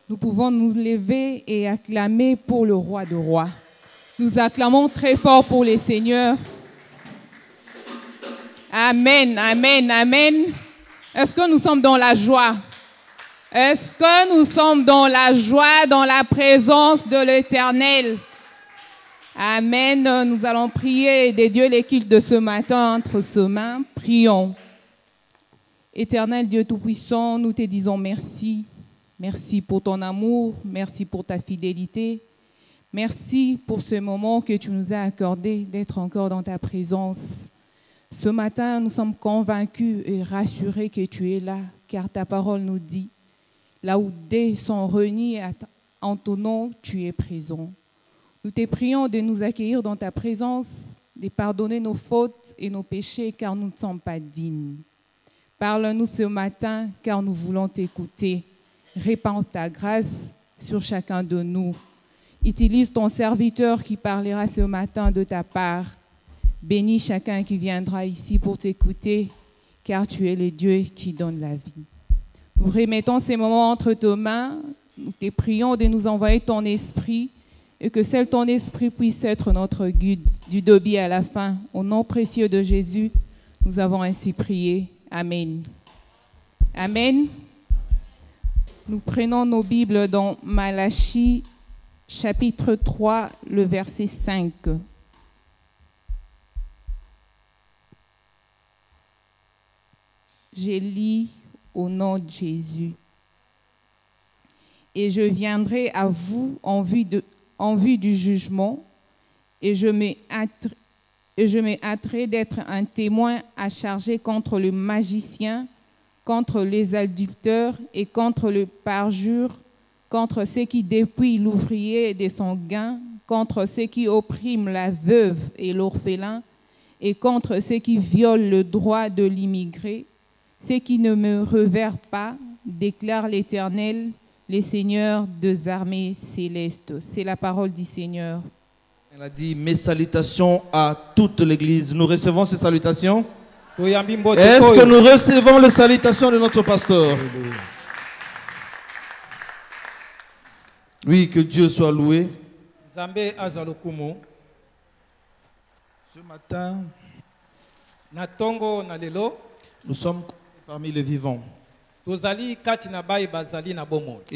Nous pouvons nous lever et acclamer pour le roi de rois. Nous acclamons très fort pour les seigneurs. Amen, amen, amen. Est-ce que nous sommes dans la joie? Est-ce que nous sommes dans la joie, dans la présence de l'Éternel? Amen. Nous allons prier des dieux les cultes de ce matin entre ses mains. Prions. Éternel Dieu Tout-Puissant, nous te disons merci. Merci pour ton amour, merci pour ta fidélité. Merci pour ce moment que tu nous as accordé d'être encore dans ta présence. Ce matin, nous sommes convaincus et rassurés que tu es là, car ta parole nous dit, là où des sont réunis en ton nom, tu es présent. Nous te prions de nous accueillir dans ta présence, de pardonner nos fautes et nos péchés, car nous ne sommes pas dignes. Parle-nous ce matin, car nous voulons t'écouter. Répands ta grâce sur chacun de nous. Utilise ton serviteur qui parlera ce matin de ta part. Bénis chacun qui viendra ici pour t'écouter, car tu es le Dieu qui donne la vie. Nous remettons ces moments entre tes mains. Nous te prions de nous envoyer ton esprit et que seul ton esprit puisse être notre guide du début à la fin. Au nom précieux de Jésus, nous avons ainsi prié. Amen. Amen. Nous prenons nos Bibles dans Malachie, chapitre 3, le verset 5. Je lis au nom de Jésus. Et je viendrai à vous en vue du jugement, et je me hâterai d'être un témoin à charger contre le magicien, contre les adultères et contre le parjure, contre ceux qui dépouillent l'ouvrier de son gain, contre ceux qui oppriment la veuve et l'orphelin, et contre ceux qui violent le droit de l'immigré, ceux qui ne me révèrent pas, déclare l'Éternel, le Seigneur des armées célestes. C'est la parole du Seigneur. Elle a dit, mes salutations à toute l'Église. Nous recevons ces salutations. Est-ce que nous recevons les salutations de notre pasteur? Oui, que Dieu soit loué. Ce matin, nous sommes parmi les vivants. Et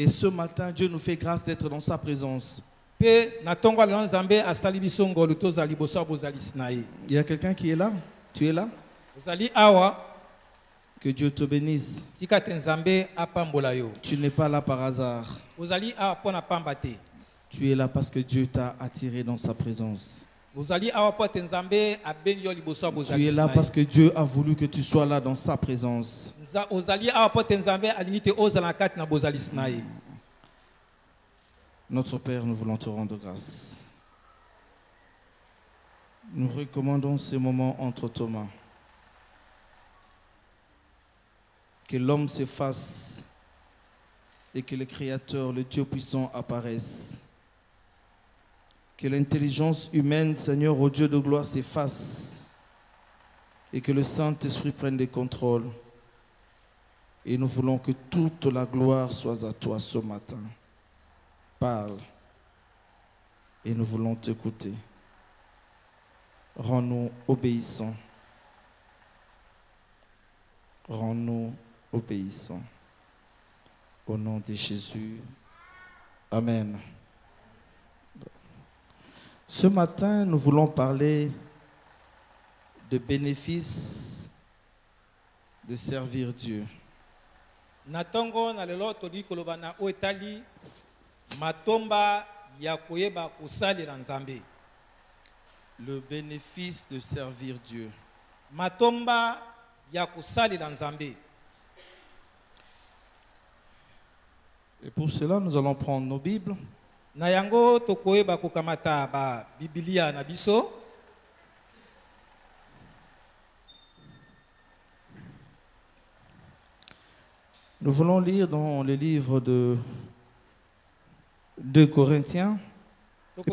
ce matin, Dieu nous fait grâce d'être dans sa présence. Il y a quelqu'un qui est là? Tu es là? Que Dieu te bénisse. Tu n'es pas là par hasard. Tu es là parce que Dieu t'a attiré dans sa présence. Tu es là parce que Dieu a voulu que tu sois là dans sa présence. Notre Père, nous voulons te rendre grâce. Nous recommandons ces moments entre tes mains. Que l'homme s'efface et que le Créateur, le Dieu puissant, apparaisse. Que l'intelligence humaine, Seigneur, au Dieu de gloire, s'efface et que le Saint-Esprit prenne le contrôle. Et nous voulons que toute la gloire soit à toi ce matin. Parle et nous voulons t'écouter. Rends-nous obéissants. Rends-nous obéissants. Au nom de Jésus. Amen. Ce matin, nous voulons parler de bénéfices de servir Dieu. Natongo na lelo todi koloba na oetali matomba ya koyeba kosalela Nzambe. Le bénéfice de servir Dieu. Matomba ya kosalela Nzambe. Et pour cela, nous allons prendre nos Bibles. Na yango tokoyeba kokamata ba Biblia na biso. Nous voulons lire dans le livre de 2 Corinthiens,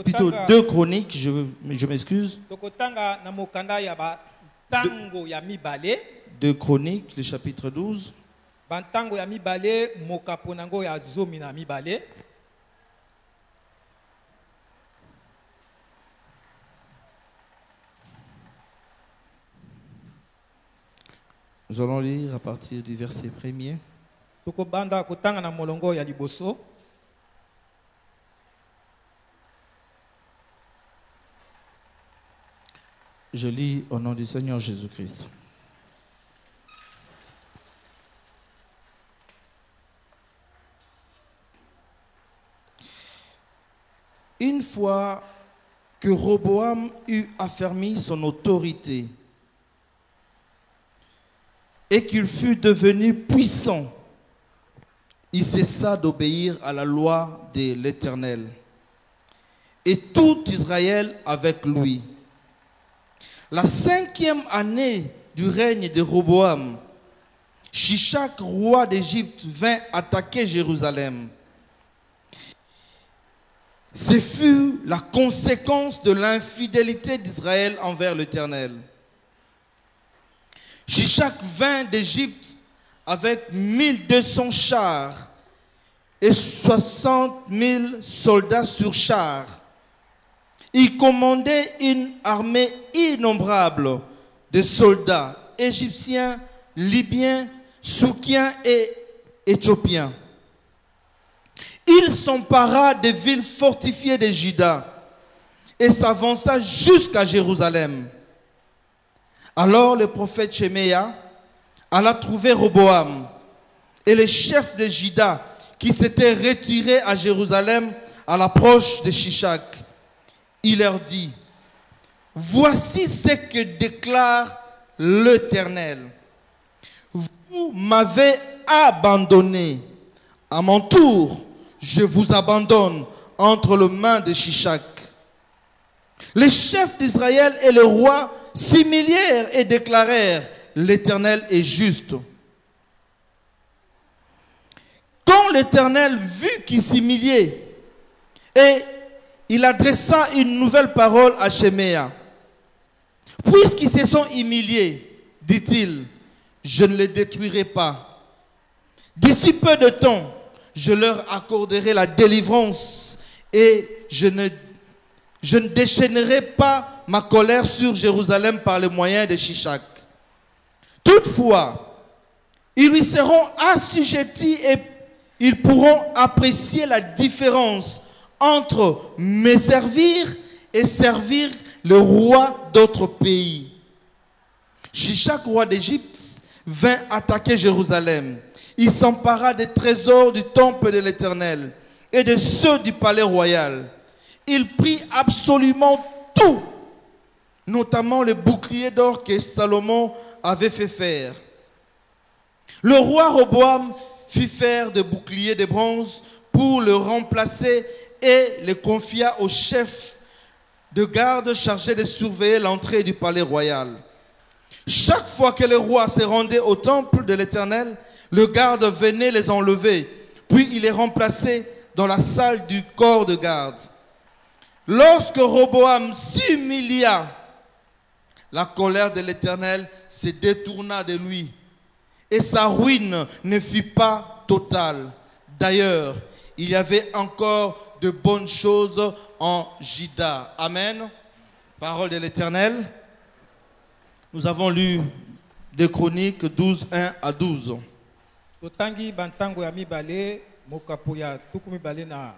plutôt 2 Chroniques, je m'excuse. 2 Chroniques, le chapitre 12. Nous allons lire à partir du verset 1er. Je lis au nom du Seigneur Jésus-Christ. Une fois que Roboam eut affermi son autorité et qu'il fut devenu puissant, il cessa d'obéir à la loi de l'Éternel, et tout Israël avec lui. La 5e année du règne de Roboam, Shishak, roi d'Égypte, vint attaquer Jérusalem. Ce fut la conséquence de l'infidélité d'Israël envers l'Éternel. Shishak vint d'Égypte avec 1200 chars et 60 000 soldats sur chars. Il commandait une armée innombrable de soldats égyptiens, libyens, soukiens et éthiopiens. Il s'empara des villes fortifiées de Juda et s'avança jusqu'à Jérusalem. Alors le prophète Shemaya alla trouver Roboam et les chefs de Juda qui s'étaient retirés à Jérusalem à l'approche de Shishak. Il leur dit: voici ce que déclare l'Éternel. Vous m'avez abandonné. À mon tour, je vous abandonne entre les mains de Shishak. Les chefs d'Israël et le roi s'humilièrent et déclarèrent: l'Éternel est juste. Quand l'Éternel vit qu'ils s'humiliaient, et il adressa une nouvelle parole à Shemaya. Puisqu'ils se sont humiliés, dit-il, je ne les détruirai pas. D'ici peu de temps, je leur accorderai la délivrance et je ne déchaînerai pas ma colère sur Jérusalem par le moyen de Shishak. Toutefois, ils lui seront assujettis et ils pourront apprécier la différence entre me servir et servir le roi d'autres pays. Shishak, roi d'Égypte, vint attaquer Jérusalem. Il s'empara des trésors du temple de l'Éternel et de ceux du palais royal. Il prit absolument tout, notamment le bouclier d'or que Salomon avait fait faire. Le roi Roboam fit faire des boucliers de bronze pour le remplacer et le confia au chef de garde chargé de surveiller l'entrée du palais royal. Chaque fois que le roi se rendait au temple de l'Éternel, le garde venait les enlever, puis il les remplaçait dans la salle du corps de garde. Lorsque Roboam s'humilia, la colère de l'Éternel se détourna de lui et sa ruine ne fut pas totale. D'ailleurs, il y avait encore de bonnes choses en Juda. Amen. Parole de l'Éternel. Nous avons lu 2 Chroniques 12, 1 à 12. Totangi bantango ya mibale mokapo ya tuku mibale na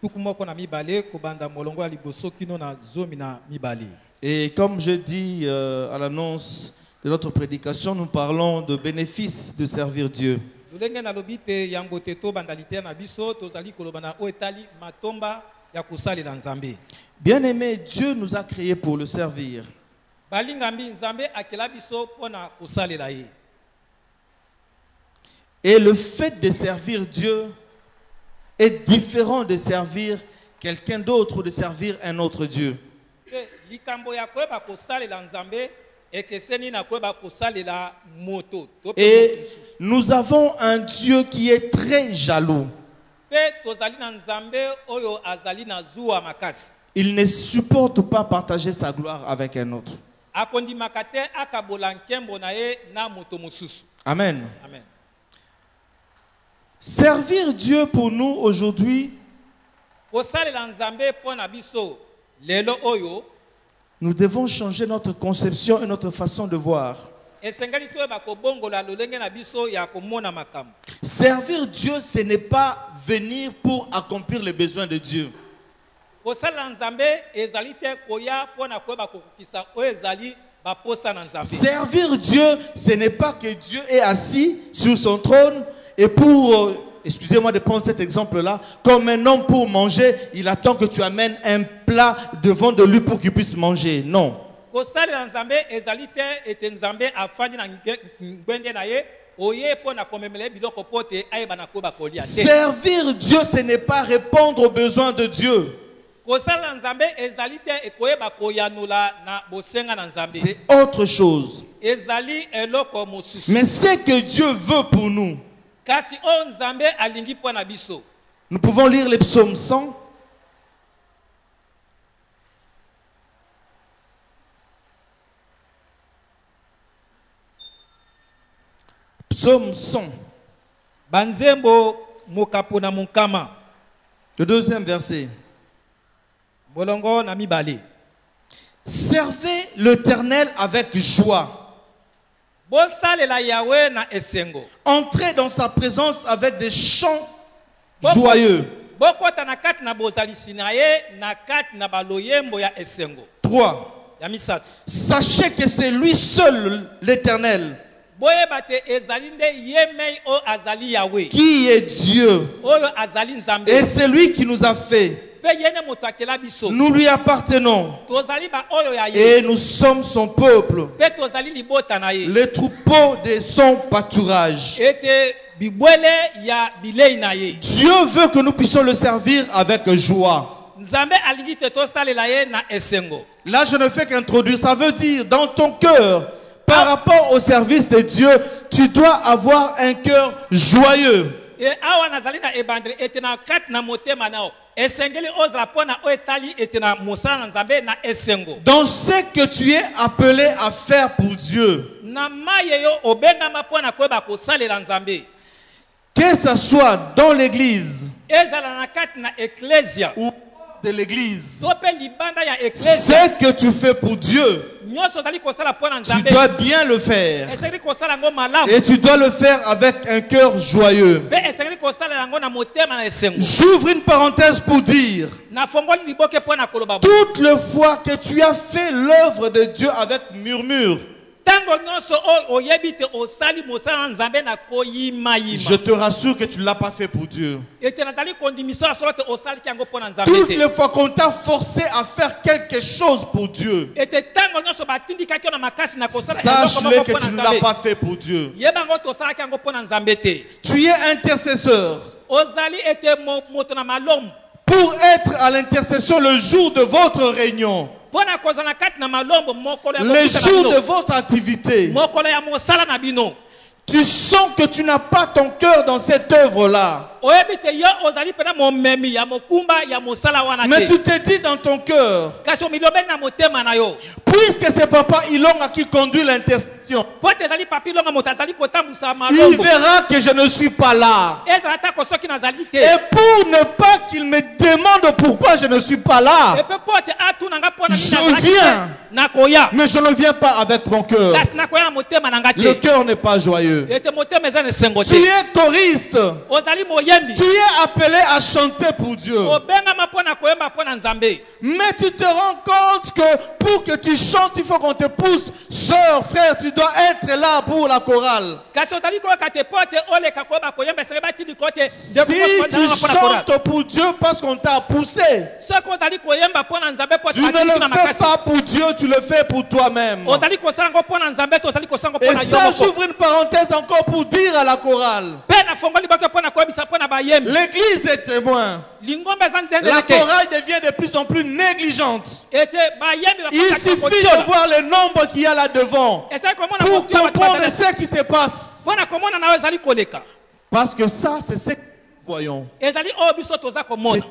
tuku moko na mibale kobanda molongo ya liboso kino na zomi na mibale. Et comme je dis à l'annonce de notre prédication, nous parlons de bénéfices de servir Dieu. Bien-aimé, Dieu nous a créés pour le servir. Et le fait de servir Dieu est différent de servir quelqu'un d'autre ou de servir un autre Dieu. Et nous avons un Dieu qui est très jaloux. Il ne supporte pas partager sa gloire avec un autre. Amen. Amen. Servir Dieu pour nous aujourd'hui, nous devons changer notre conception et notre façon de voir. Servir Dieu, ce n'est pas venir pour accomplir les besoins de Dieu. Servir Dieu, ce n'est pas que Dieu est assis sur son trône et pour, excusez-moi de prendre cet exemple-là, comme un homme pour manger, il attend que tu amènes un plat devant de lui pour qu'il puisse manger. Non. Servir Dieu, ce n'est pas répondre aux besoins de Dieu. C'est autre chose. Mais ce que Dieu veut pour nous, nous pouvons lire les psaumes 100. Psaume 100. Banzembo mukapuna mukama. Le deuxième verset. Bolongo na mibale. Servez l'Éternel avec joie. Bosalela Yahweh na esengo. Entrez dans sa présence avec des chants joyeux. 3. Sachez que c'est lui seul l'Éternel qui est Dieu. Et c'est lui qui nous a fait. Nous lui appartenons. Et nous sommes son peuple. Les troupeaux de son pâturage. Dieu veut que nous puissions le servir avec joie. Là, je ne fais qu'introduire. Ça veut dire, dans ton cœur, par rapport au service de Dieu, tu dois avoir un cœur joyeux. Dans ce que tu es appelé à faire pour Dieu, que ce soit dans l'église ou de l'église, ce que tu fais pour Dieu, tu dois bien le faire. Et tu dois le faire avec un cœur joyeux. J'ouvre une parenthèse pour dire, toutes les fois que tu as fait l'œuvre de Dieu avec murmure, je te rassure que tu ne l'as pas fait pour Dieu. Toutes les fois qu'on t'a forcé à faire quelque chose pour Dieu, sache-le que tu ne l'as pas fait pour Dieu. Tu es intercesseur. Pour être à l'intercession le jour de votre réunion, les jours de votre activité, tu sens que tu n'as pas ton cœur dans cette œuvre-là. Mais tu te dis dans ton cœur, puisque c'est Papa Ilonga qui conduit l'intercession, il verra que je ne suis pas là. Et pour ne pas qu'il me demande pourquoi je ne suis pas là, je viens. Mais je ne viens pas avec mon cœur. Le cœur n'est pas joyeux. Tu es choriste. Tu es appelé à chanter pour Dieu. Mais tu te rends compte que pour que tu chantes, il faut qu'on te pousse. Sœur, frère, tu dois être là pour la chorale. Si tu chantes pour Dieu parce qu'on t'a poussé, tu ne le fais pas pour Dieu, tu le fais pour toi-même. Et ça, j'ouvre une parenthèse encore pour dire à la chorale. L'église est témoin. La chorale devient de plus en plus négligente. Il suffit de voir le nombre qu'il y a là devant pour comprendre ce qui se passe. Parce que ça, c'est ce que nous voyons. C'est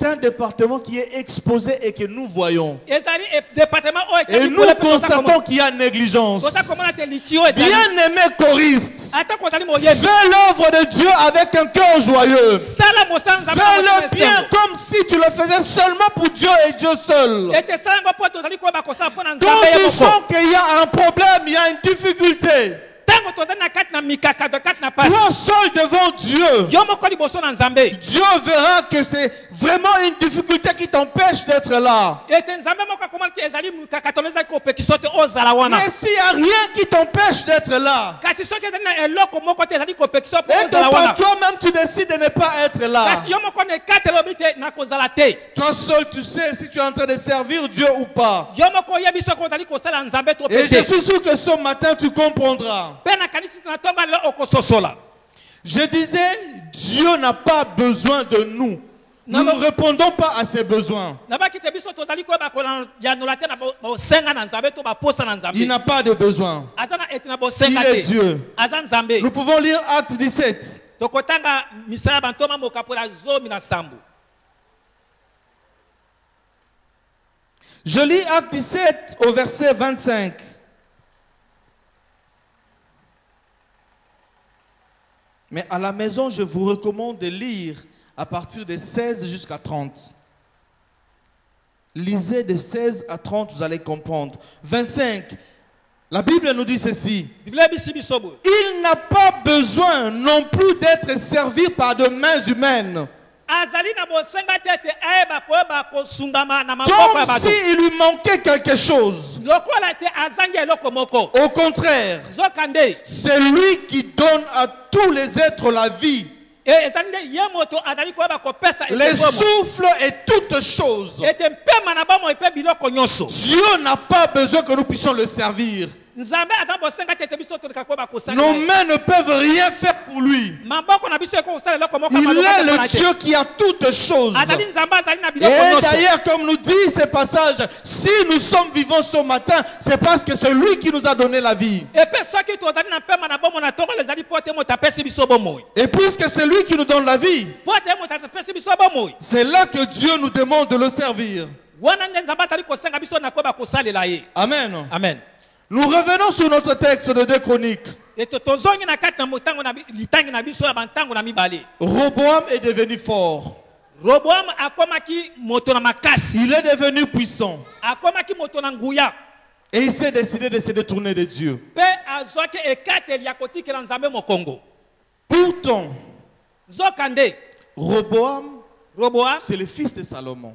un département qui est exposé et que nous voyons. Et nous constatons qu'il y a négligence. Bien-aimé choriste, fais l'œuvre de Dieu avec un cœur joyeux. Fais-le bien comme si tu le faisais seulement pour Dieu et Dieu seul. Quand tu sens qu'il y a un problème, il y a une difficulté, toi seul devant Dieu, Dieu verra que c'est vraiment une difficulté qui t'empêche d'être là. Mais s'il n'y a rien qui t'empêche d'être là, et que par toi-même tu décides de ne pas être là, toi seul tu sais si tu es en train de servir Dieu ou pas. Et je suis sûr que ce matin tu comprendras. Je disais, Dieu n'a pas besoin de nous. Nous ne répondons pas à ses besoins. Il n'a pas de besoin. Il est Dieu. Nous pouvons lire Acte 17. Je lis Acte 17 au verset 25. Mais à la maison, je vous recommande de lire à partir de 16 jusqu'à 30. Lisez de 16 à 30, vous allez comprendre. 25, la Bible nous dit ceci. Il n'a pas besoin non plus d'être servi par de mains humaines. Comme s'il lui manquait quelque chose. Au contraire, c'est lui qui donne à tous les êtres la vie, les souffles et toutes choses. Dieu n'a pas besoin que nous puissions le servir. Nos mains ne peuvent rien faire pour lui. Il est le Dieu qui a toutes choses. Et d'ailleurs, comme nous dit ce passage, si nous sommes vivants ce matin, c'est parce que c'est lui qui nous a donné la vie. Et puisque c'est lui qui nous donne la vie, c'est là que Dieu nous demande de le servir. Amen. Amen. Nous revenons sur notre texte de 2 Chroniques. Roboam est devenu fort. Il est devenu puissant. Et il s'est décidé de se détourner de Dieu. Pourtant, Roboam, c'est le fils de Salomon.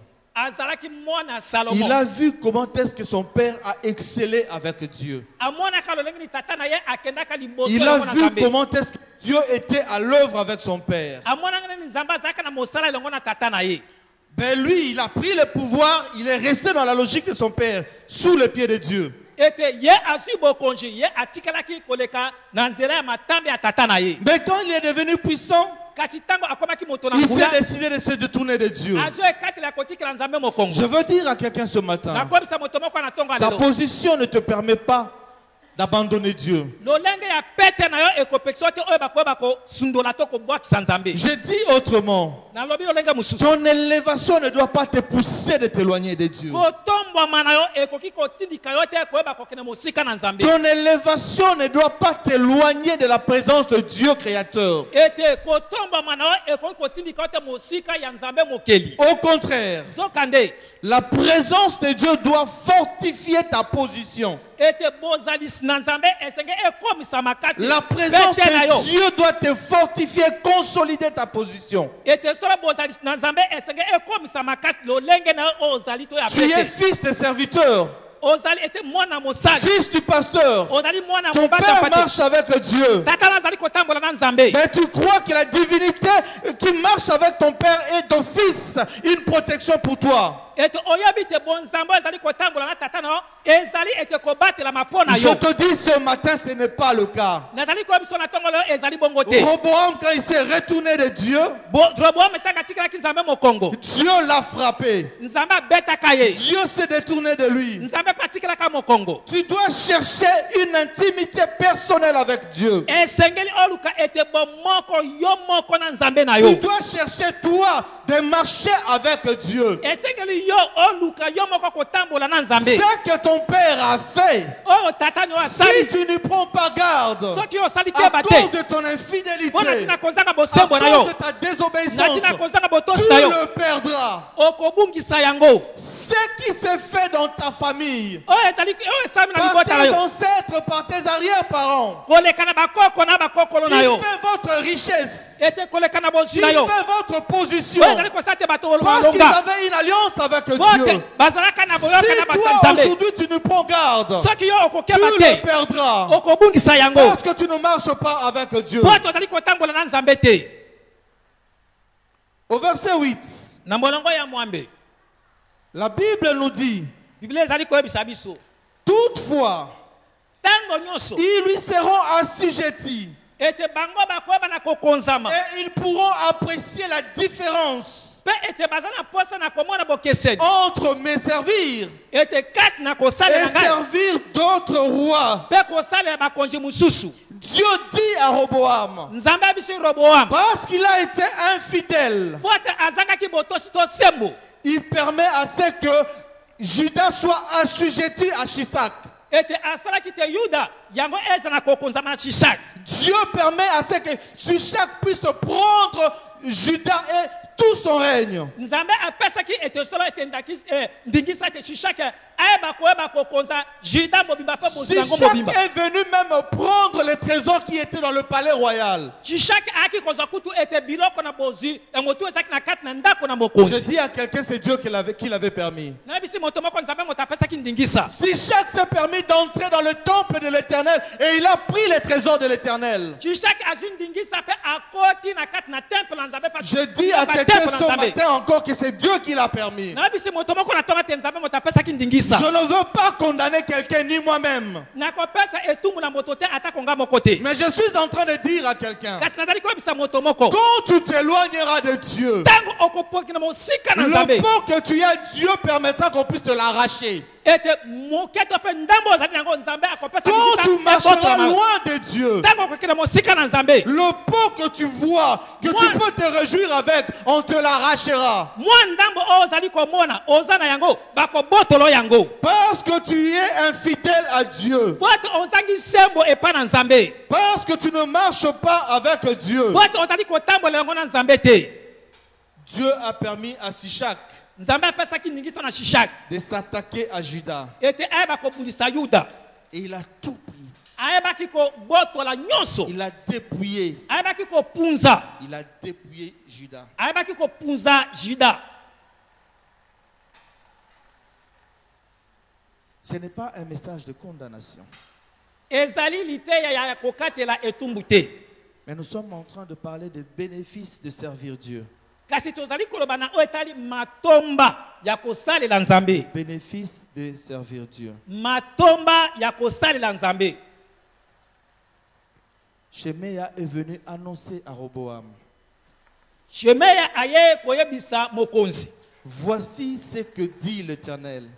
Il a vu comment est-ce que son père a excellé avec Dieu. Il a vu comment est-ce que Dieu était à l'œuvre avec son père. Ben lui, il a pris le pouvoir, il est resté dans la logique de son père, sous les pieds de Dieu. Mais quand il est devenu puissant, il s'est décidé de se détourner de Dieu. Je veux dire à quelqu'un ce matin, ta position ne te permet pas d'abandonner Dieu. Je dis autrement, ton élévation ne doit pas te pousser de t'éloigner de Dieu. Ton élévation ne doit pas t'éloigner de la présence de Dieu créateur. Au contraire, la présence de Dieu doit fortifier ta position. La présence de Dieu doit te fortifier, consolider ta position. Tu es fils de serviteur, fils du pasteur. Ton père marche avec Dieu. Mais tu crois que la divinité qui marche avec ton père est d'office une protection pour toi. Je te dis ce matin, ce n'est pas le cas. Roboam, quand il s'est retourné de Dieu, Dieu l'a frappé. Dieu s'est détourné de lui. Tu dois chercher une intimité personnelle avec Dieu. Tu dois chercher toi de marcher avec Dieu. Ce que ton père a fait, si tu ne prends pas garde, à cause de ton infidélité, à cause de ta désobéissance, tu le perdras. Ce qui s'est fait dans ta famille, par tes ancêtres, par tes arrière-parents, il fait votre richesse, il fait votre position, parce qu'ils avaient une alliance avec Dieu. Si toi aujourd'hui tu ne prends garde, tu le perdras, parce que tu ne marches pas avec Dieu. Au verset 8, la Bible nous dit, toutefois, ils lui seront assujettis et ils pourront apprécier la différence entre me servir et servir d'autres rois. Dieu dit à Roboam, parce qu'il a été infidèle, il permet à ce que Judas soit assujetti à Shishak. Dieu permet à ce que Shishak puisse prendre Judas et tout son règne. Shishak est venu même prendre les trésors qui étaient dans le palais royal. Je dis à quelqu'un, c'est Dieu qui l'avait permis. Shishak s'est permis d'entrer dans le temple de l'Éternel et il a pris les trésors de l'Éternel. Je dis à quelqu'un ce matin encore que c'est Dieu qui l'a permis. Je ne veux pas condamner quelqu'un ni moi-même. Mais je suis en train de dire à quelqu'un, quand tu t'éloigneras de Dieu, le pot que tu as, Dieu permettra qu'on puisse te l'arracher. Quand tu marcheras loin de Dieu, le pot que tu vois, que tu peux te réjouir avec, on te l'arrachera. Parce que tu es infidèle à Dieu. Parce que tu ne marches pas avec Dieu. Dieu a permis à Shishak de s'attaquer à Judas. Et il a tout pris. Il a dépouillé. Il a dépouillé Judas. Ce n'est pas un message de condamnation. Mais nous sommes en train de parler des bénéfices de servir Dieu. Bénéfice de servir Dieu. Shemaya est venu annoncer à Roboam, voici ce que dit l'Éternel.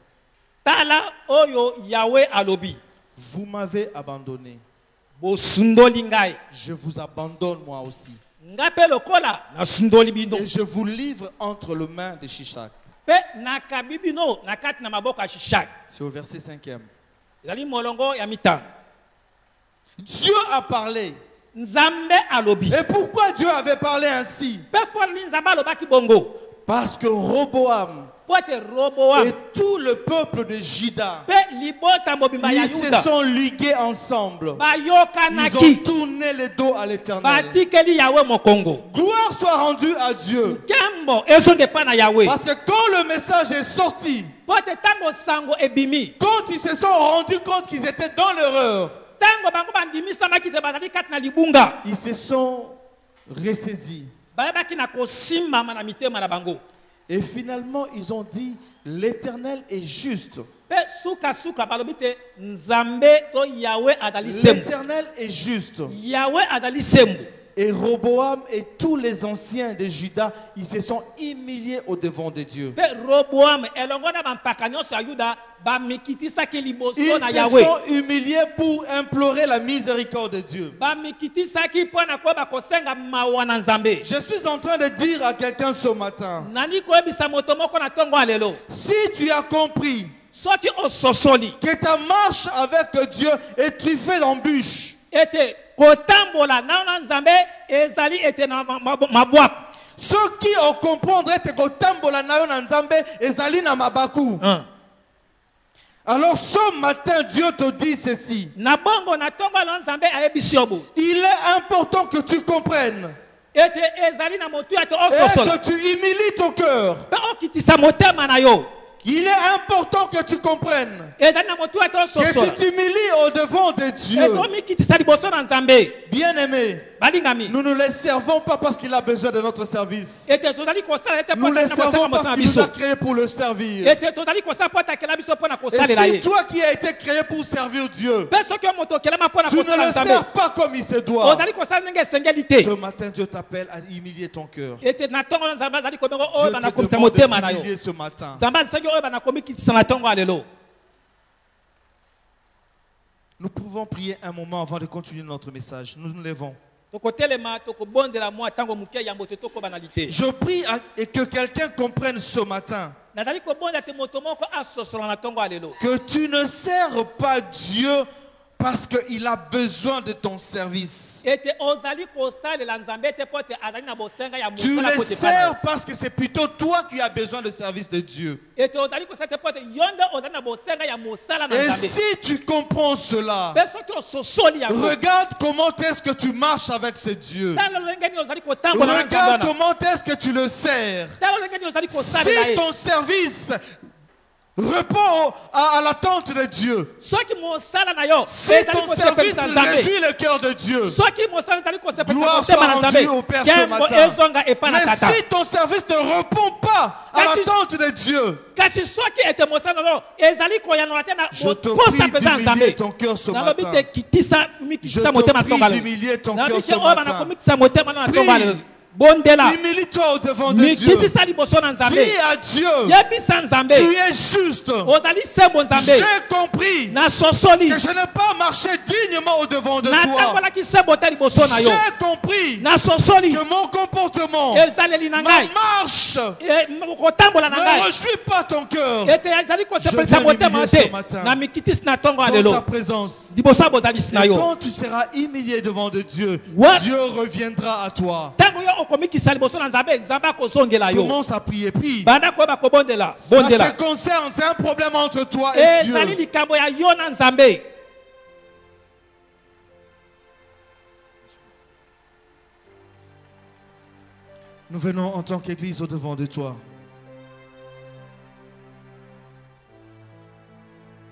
Vous m'avez abandonné. Je vous abandonne moi aussi. Et je vous livre entre les mains de Shishak. C'est au verset 5e. Dieu a parlé. Et pourquoi Dieu avait parlé ainsi? Parce que Roboam et tout le peuple de Juda, ils se sont ligués ensemble. Ils ont tourné le dos à l'Éternel. Gloire soit rendue à Dieu. Parce que quand le message est sorti, quand ils se sont rendus compte qu'ils étaient dans l'erreur, ils se sont ressaisis. Et finalement, ils ont dit, l'Éternel est juste. L'Éternel est juste. Et Roboam et tous les anciens de Juda, ils se sont humiliés au devant de Dieu. Ils se sont humiliés pour implorer la miséricorde de Dieu. Je suis en train de dire à quelqu'un ce matin, si tu as compris que ta marche avec Dieu et tu fais l'embûche, ceux qui ont compris que kotambola na yo na nzambe ezali na mabaku. Alors ce matin Dieu te dit ceci. Il est important que tu comprennes et que tu humilies ton cœur. Il est important que tu comprennes que tu t'humilies au devant de Dieu. Bien-aimé, nous ne les servons pas parce qu'il a besoin de notre service. Nous les servons parce qu'il nous a créés pour le servir. Et si toi qui as été créé pour servir Dieu, tu ne le sers pas comme il se doit. Ce matin, Dieu t'appelle à humilier ton cœur. Dieu te demande de t'humilier ce matin. Nous pouvons prier un moment avant de continuer notre message. Nous nous levons. Je prie et que quelqu'un comprenne ce matin que tu ne sers pas Dieu parce qu'il a besoin de ton service. Tu le sers parce que c'est plutôt toi qui as besoin de service de Dieu. Et si tu comprends cela, regarde comment est-ce que tu marches avec ce Dieu. Regarde comment est-ce que tu le sers. Si ton service répond à l'attente de Dieu, si ton service réjouit le cœur de Dieu, gloire soit rendue au Père ce matin. Mais si ton service ne répond pas à l'attente de Dieu, je te prie d'humilier ton cœur ce matin. Je te prie d'humilier ton cœur ce matin. Humilie-toi au devant de Dieu. Dis à Dieu, tu es juste. J'ai compris que je n'ai pas marché dignement au devant de toi. J'ai compris que mon comportement, ma marche ne réjouit pas ton cœur. Je viens m'humilier ce matin dans ta présence. Et quand tu seras humilié devant de Dieu, Dieu reviendra à toi. Commence à prier. Puis, ça te concerne, c'est un problème entre toi et Dieu. Nous venons en tant qu'Église au devant de toi.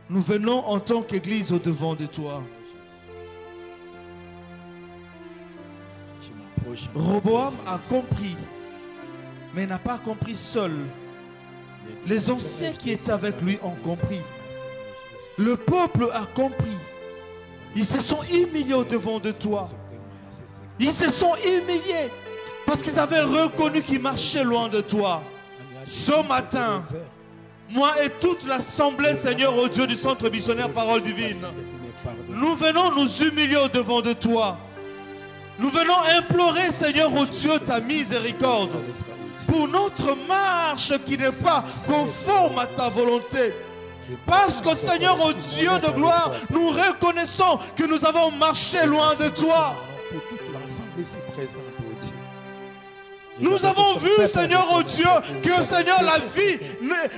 Nous venons en tant qu'Église au devant de toi. Roboam a compris, mais n'a pas compris seul. Les anciens qui étaient avec lui ont compris. Le peuple a compris. Ils se sont humiliés au devant de toi. Ils se sont humiliés parce qu'ils avaient reconnu qu'ils marchaient loin de toi. Ce matin, moi et toute l'assemblée, Seigneur, au Dieu du Centre Missionnaire Parole Divine, nous venons nous humilier au devant de toi. Nous venons implorer, Seigneur, au Dieu, ta miséricorde pour notre marche qui n'est pas conforme à ta volonté. Parce que, Seigneur, au Dieu de gloire, nous reconnaissons que nous avons marché loin de toi. Nous avons vu, Seigneur, oh Dieu, que, Seigneur, la vie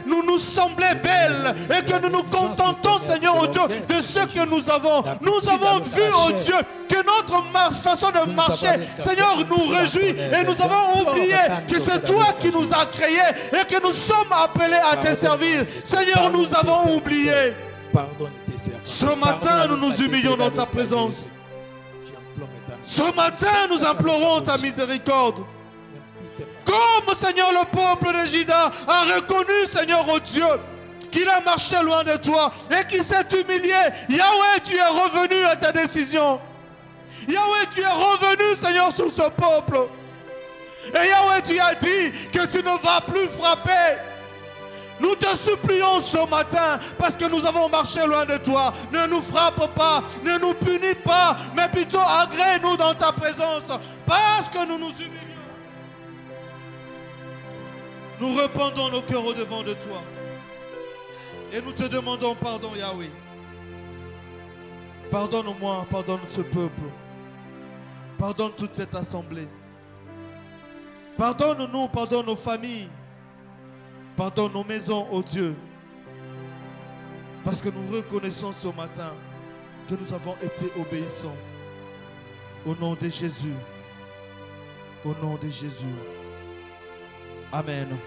nous semblait belle et que nous nous contentons, Seigneur, oh Dieu, de ce que nous avons. Nous avons vu, oh Dieu, que notre façon de marcher, Seigneur, nous réjouit et nous avons oublié que c'est toi qui nous as créés et que nous sommes appelés à te servir. Seigneur, nous avons oublié. Ce matin, nous nous humilions dans ta présence. Ce matin, nous implorons ta miséricorde. Comme, Seigneur, le peuple de Juda a reconnu, Seigneur, oh Dieu, qu'il a marché loin de toi et qu'il s'est humilié. Yahweh, tu es revenu à ta décision. Yahweh, tu es revenu, Seigneur, sur ce peuple. Et Yahweh, tu as dit que tu ne vas plus frapper. Nous te supplions ce matin, parce que nous avons marché loin de toi. Ne nous frappe pas, ne nous punis pas, mais plutôt agrée-nous dans ta présence, parce que nous nous humilions. Nous rependons nos cœurs au-devant de toi. Et nous te demandons pardon, Yahweh. Pardonne-moi, pardonne ce peuple. Pardonne toute cette assemblée. Pardonne-nous, pardonne nos familles. Pardonne nos maisons, oh Dieu. Parce que nous reconnaissons ce matin que nous avons été obéissants. Au nom de Jésus. Au nom de Jésus. Amen.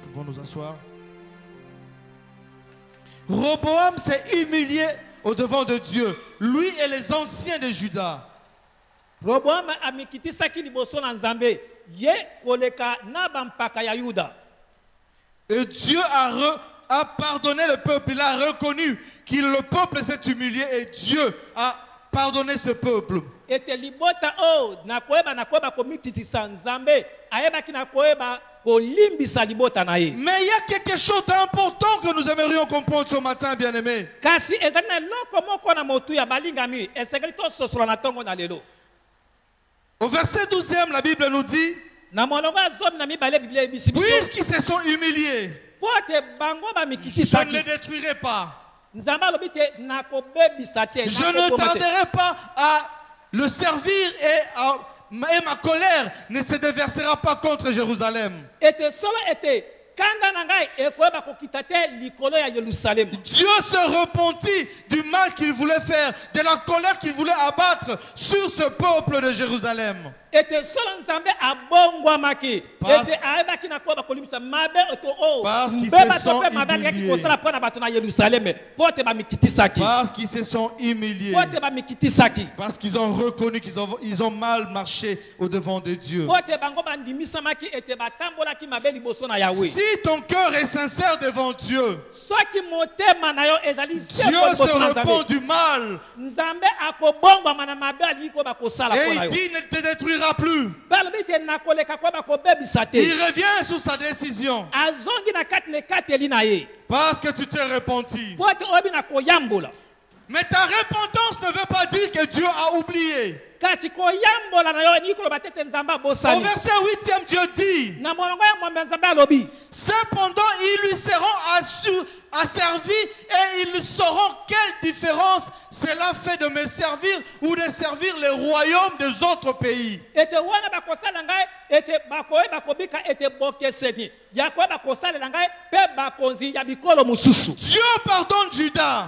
Pouvons nous asseoir. Roboam s'est humilié au devant de Dieu, lui et les anciens de Juda. Roboam amikitisaki liboso na Nzambe ye koleka na bampaka ya Yuda. Et Dieu a pardonné le peuple. Il a reconnu que le peuple s'est humilié et Dieu a pardonné ce peuple. Ete libota o nakoeba komititisa Nzambe ayebaki nakoeba kolimbisa libota na ye. Mais il y a quelque chose d'important que nous aimerions comprendre ce matin, bien-aimés. Kasi ezali na eloko moko na motu ya balingami esengeli tososola na ntongo na lelo. Au verset 12e, la Bible nous dit, puisqu'ils se sont humiliés, je ne les détruirai pas. Je ne tarderai pas à le servir et ma colère ne se déversera pas contre Jérusalem. Dieu se repentit du mal qu'il voulait faire, de la colère qu'il voulait abattre sur ce peuple de Jérusalem. Parce qu'ils se sont humiliés. Parce qu'ils ont reconnu qu'ils ont mal marché au devant de Dieu. Si ton cœur est sincère devant Dieu, Dieu se repent du mal. Et il dit, ne te détruira plus. Il revient sur sa décision. Parce que tu t'es repenti. Mais ta repentance ne veut pas dire que Dieu a oublié. Au verset 8e, Dieu dit, cependant ils lui seront asservis et ils sauront quelle différence cela fait de me servir ou de servir les royaumes des autres pays. Dieu pardonne Judas.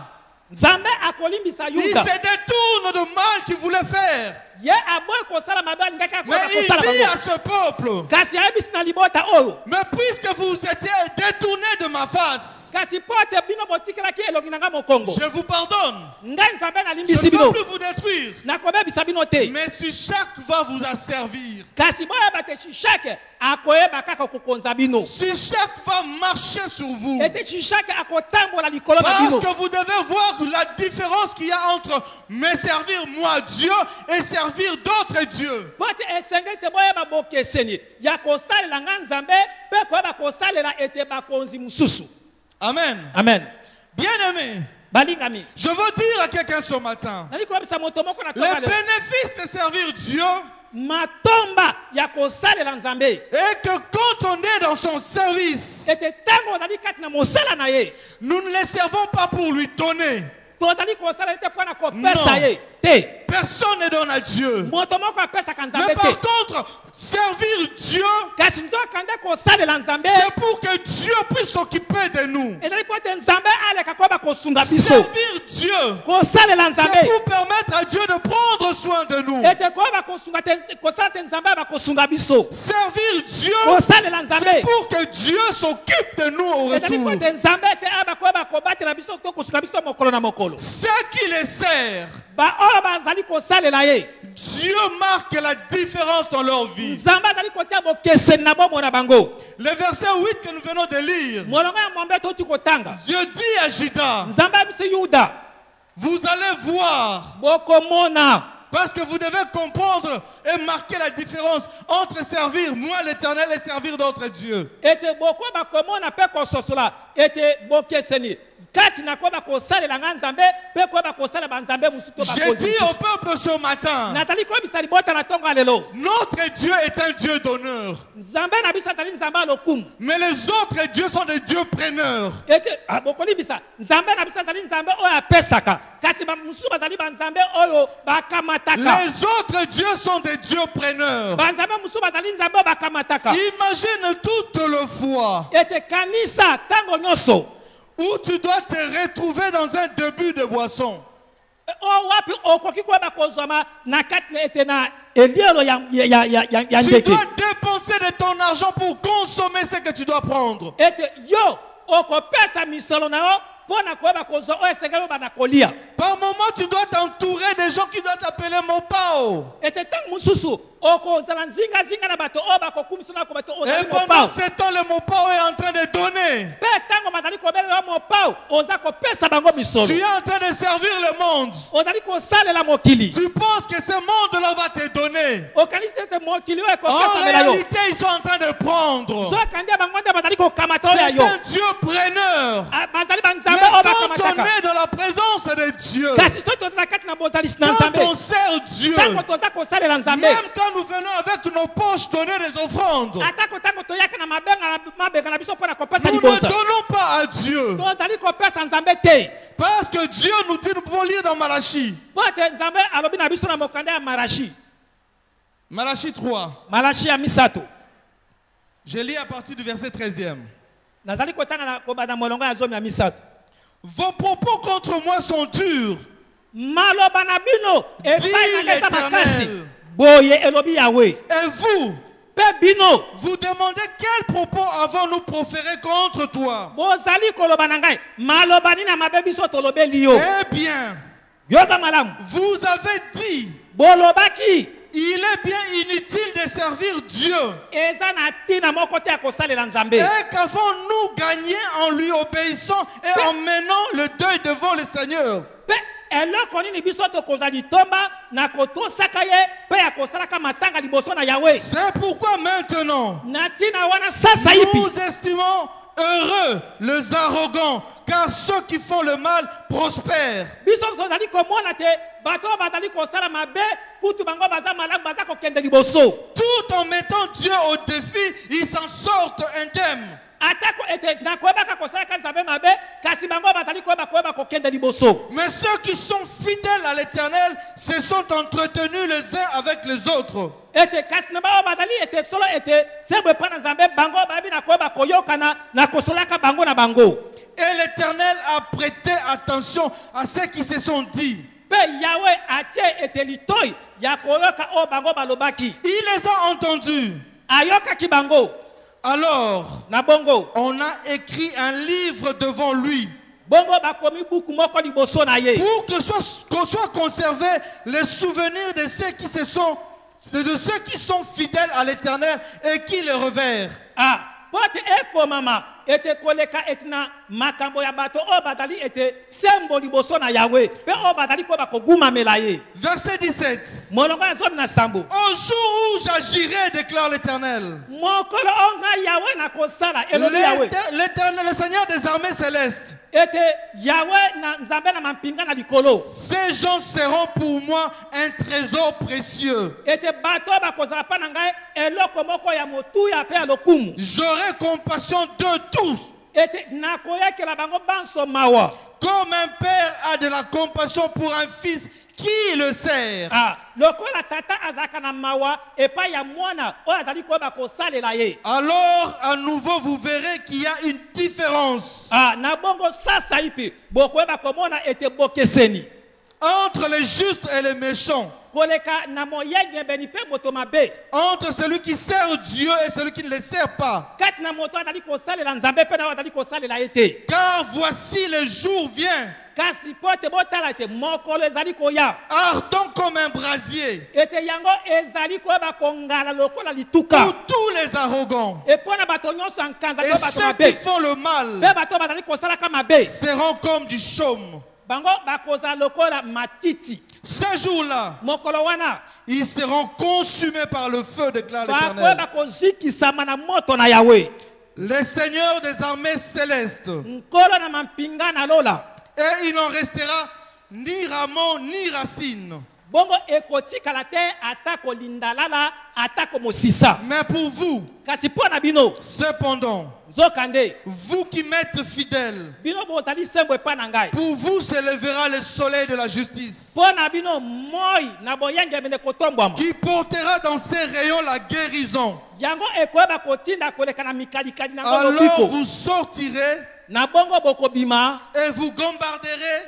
Il se détourne de mal qu'il voulait faire. Mais il dit à ce peuple, mais puisque vous étiez détourné de ma face, je vous pardonne. Je ne peux plus vous détruire. Mais si chaque va vous asservir, si chaque va marcher sur vous, parce que vous devez voir la différence qu'il y a entre me servir moi Dieu et servir d'autres dieux. Amen. Amen. Bien-aimé, je veux dire à quelqu'un ce matin, les bénéfices de servir Dieu, et que quand on est dans son service, nous ne les servons pas pour lui donner. Non. Personne ne donne à Dieu. Mais par contre, servir Dieu, c'est pour que Dieu puisse s'occuper de nous. Servir Dieu. kosalela C'est nzambe pour permettre à Dieu de prendre soin de nous. ete koyeba kosala te nzambe ayeba kosunga biso Servir Dieu, kosalela c'est nzambe pour que Dieu s'occupe de nous au etali po retour. ete nzambe ete ayeba koyeba kobatela biso to kosunga biso mokolo na mokolo Ceux qui les servent, baoyo bazali kosalela ye Dieu marque la différence dans leur vie. nzambe azali kotia bokeseni na bomoi na bango Le verset 8 que nous venons de lire, molongo ya mombe toti kotanga Dieu dit à Judas, nzambe abisi yuda vous allez voir, bokomona parce que vous devez comprendre et marquer la différence entre servir moi l'Éternel et servir d'autres dieux. ete bokoyeba komona mpe kososola ete bokeseni kati na koyeba kosalela nga nzambe mpe koyeba kosala banzambe mosusu to J'ai dit au peuple ce matin, natali koyebisa libota na ntongo ya lelo notre Dieu est un Dieu d'honneur, nzambe na biso azali nzambe ya lokumu mais les autres dieux sont des dieux preneurs. ete bokolibisa nzambe na biso azali nzambe oyo apesaka kasi mosusu bazali banzambe oyo bakamataka Les autres dieux sont des dieux preneurs. banzambe mosusu bazali nzambe oyo bakamataka Imagine toute le fois ete kanisa ntango nyonso où tu dois te retrouver dans un début de boisson. o wapi okoki koyeba kozwama na kati na ete na elielo ya Tu ndeke dois dépenser de ton argent pour consommer ce que tu dois prendre. ete yo okopesa misolo na yo mpo na koyeba kozwa oyo esengeli oyo bana kolia Par moment, tu dois t'entourer des gens qui doivent t'appeler Mopao. ete ntango mosusu okozala nzingazinga na bato oyo bakokumisa na kobato Et ozali pendant mopao ce temps, le Mopao est en train de donner. mpe ntango bazali kobelela yo mopao oza kopesa bango misolo Tu es en train de servir le monde. ozali kosalela mokili Tu penses que ce monde-là va te donner. okanisi ete mokili oyo En ekopesamela yo réalité, ils sont en train de prendre. soki nde bango nde bazali kokamata oyo ya C'est yo un Dieu preneur. bazali Mais banzambe oyo quand on bakamataka est dans la présence de Dieu, kasi soki tozala kati na bozalisi na quand nzambe on sert Dieu, ntango toza kosalela nzambe même quand nous venons avec nos poches donner des offrandes, atako ntango toyaka na mabeka na biso mpo na kopesa nous ne libonza donnons pas à Dieu. tozali kopesa nzambe te Parce que Dieu nous dit, nous pouvons lire dans Malachie. mpo ete nzambe alobi na biso na mokanda ya marashi Malachie 3. malashi ya misato Je lis à partir du verset 13e. nazali kotanga na kobanda molongo ya zomi ya misato Vos propos contre moi sont durs, maloba na bino epai na dit eza makasi l'Éternel. boye elobi yawe Et vous, mpe bino vous demandez quels propos avons-nous proférés contre toi? bozali koloba na ngai maloba nini ya mabe biso tolobeli yo Eh bien, yoka malamu vous avez dit, bolobaki il est bien inutile de servir Dieu. eza na ntina moko te ya kosalela nzambe Et qu'avons-nous gagné en lui obéissant et en menant le deuil devant le Seigneur? mpe eloko nini biso tokozwa litomba na kotosaka ye mpe ya kosalaka matanga liboso na yawe C'est pourquoi maintenant, na ntina wana sasa ipi nous estimons heureux les arrogants, car ceux qui font le mal prospèrent. biso tozali komona te bato oyo bazali kosala mabe kutu bango baza malamu baza kokende liboso Tout en mettant Dieu au défi, ils s'en sortent indemnes. atako ete nakoyebaka kosalaka nzambe mabe kasi bango bazali koyeba kokende liboso Mais ceux qui sont fidèles à l'Éternel se sont entretenus les uns avec les autres. ete kasi na bao bazali ete solo ete sembo epai na nzambe bango bayebi na koyeba koyokana na kosolaka bango na bango Et l'Éternel a prêté attention à ceux qui se sont dit. mpe yawe atie ete litoi ya koyoka oyo bango balobaki Il les a entendus. ayokaki bango Alors, na bongo on a écrit un livre devant lui bongo bakomi buku moko liboso na ye pour qu'on soit conservé les souvenirs de ceux qui sont fidèles à l'Éternel et qui le révèrent. mpo ete ekomama ete koleka ete na makambo ya bato oyo bazali ete sembo liboso na yawe mpe oyo bazali koyeba kogumamela ye Verset 17. molongo ya zomi na sambo Au jour où j'agirai, déclare l'Éternel, mokolo oyo ngai yawe na kosala elobi yawe l'Éternel, le Seigneur des armées célestes, ete yawe na nzambe na mampinga na likolo ces gens seront pour moi un trésor précieux. ete bato oyo bakozala mpa na ngai eloko moko ya motuya mpe ya lokumu J'aurai compassion de tous. ete nakoyekela bango banso mawa Comme un père a de la compassion pour un fils qui le sert. Lokola tata azaka na mawa epa ya mwana o azali ko ba ko salela ye. Alors à nouveau vous verrez qu'il y a une différence Na bongo sasa ipi boko ba ko mona ete bokeseni entre les justes et les méchants, koleka na moyenge beni pe moto mabe, entre celui qui sert Dieu et celui qui ne le sert pas. kat na moto azali ko salela nzambe pe na azali ko salela ete. Car voici le jour vient, Kasi pote botala ete mokolo ezali koya ardent comme un brasier, ete yango ezali ko ba kongala lokola lituka pour tous les arrogants. e pona bato nyonso ankanza Et ko bato ceux qui mabe font le mal pe bato bazali kosala ka mabe seront comme du chaume. bango bakoza lokola matiti. Ces jours-là, Mokolo wana ils seront consumés par le feu, déclare bakoye l'Éternel. bakozikisama na moto na Yahweh. Les seigneurs des armées célestes. Nkolo na mampinga na lola Et il n'en restera ni rameau ni racine. bongo ekotikala te ata kolindalala ata komosisa. Mais pour vous, Kasi mpo na bino cependant, nzokande vous qui m'êtes fidèles, bino bozali sembo epa na ngai. pour vous s'élèvera le soleil de la justice, Mpo na bino moi na boyenge bene kotombwama qui portera dans ses rayons la guérison. yango ekoyeba kotinda koleka na mikalikali na Alors lobiko vous sortirez na bongo bokobima. et vous bombarderez,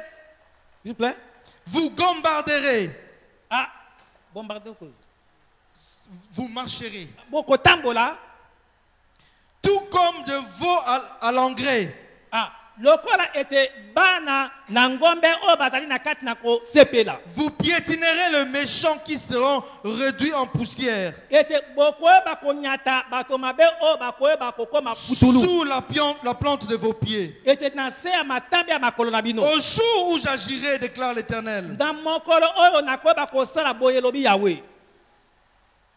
S'il vous plaît. vous bombarderez, Bombarder ko vous marcherez, bokotambola tout comme de veaux à l'engrais. lokola ete bana na ngombe o bazali na kati na ko sepela Vous piétinerez les méchants qui seront réduits en poussière. ete bokoyeba konyata bato mabe o bakoyeba kokoma putulu Sous la plante de vos pieds. ete na se ya matambe ya makolo na bino. Au jour où j'agirai, déclare l'Éternel, Na mokolo oyo nakoyeba kosala boye lobi Yahweh.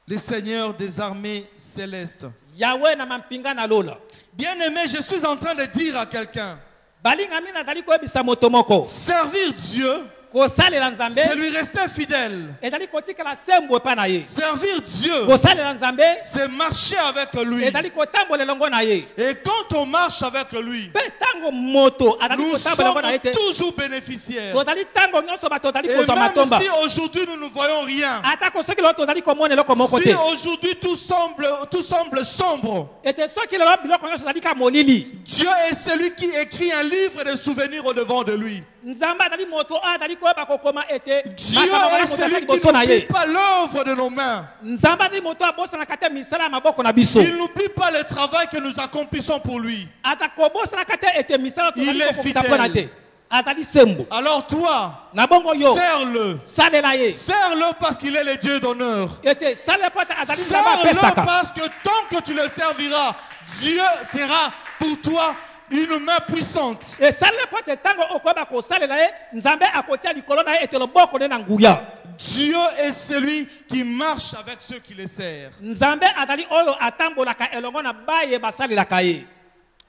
les seigneurs des armées célestes. Yahweh na mampinga na lola. Bien-aimé, je suis en train de dire à quelqu'un, Balinga mina nazali koyebisa moto moko servir Dieu, kosalela nzambe c'est lui rester fidèle. ezali kotikala sembo epa na ye. Servir Dieu, Kosalela nzambe c'est marcher avec lui. ezali kotambola elongo na ye. Et quand on marche avec lui, Pe tango moto azali nous kotambola elongo na ye sommes te toujours bénéficiaires. tozali tango nyonso bato tozali Et kozwa matomba. même si aujourd'hui nous ne voyons rien, Ata ko soki lelo tozali komona eloko moko si te aujourd'hui tout semble sombre, ete soki lelo biloko nyonso ezali ka molili, Dieu est celui qui écrit un livre de souvenirs au devant de lui. nzambe azali moto oyo azali koyeba kokoma ete Dieu makambo wana est moto celui azali qui liboso na n'oublie ye. pas l'œuvre de nos mains. Nzambe azali moto abosanaka te misala ya maboko na biso. Il n'oublie pas le travail que nous accomplissons pour lui. Ata kobosanaka te ete misala Il tozali est kokokisa mpo na fidèle. te. Azali sembo. Alors toi, Na bongo yo serre-le. salela ye Serre-le parce qu'il est le Dieu d'honneur. ete salela po ete azali nzambe Serre-le apesaka. parce que tant que tu le serviras, Dieu sera pour toi une main puissante. Esalela po ete ntango okoyeba kosalela ye nzambe akotia likolo na ye ete loboko ne na nguya. Dieu est celui qui marche avec ceux qui le servent. Nzambe azali oyo atambolaka elongo na baye basalelaka ye.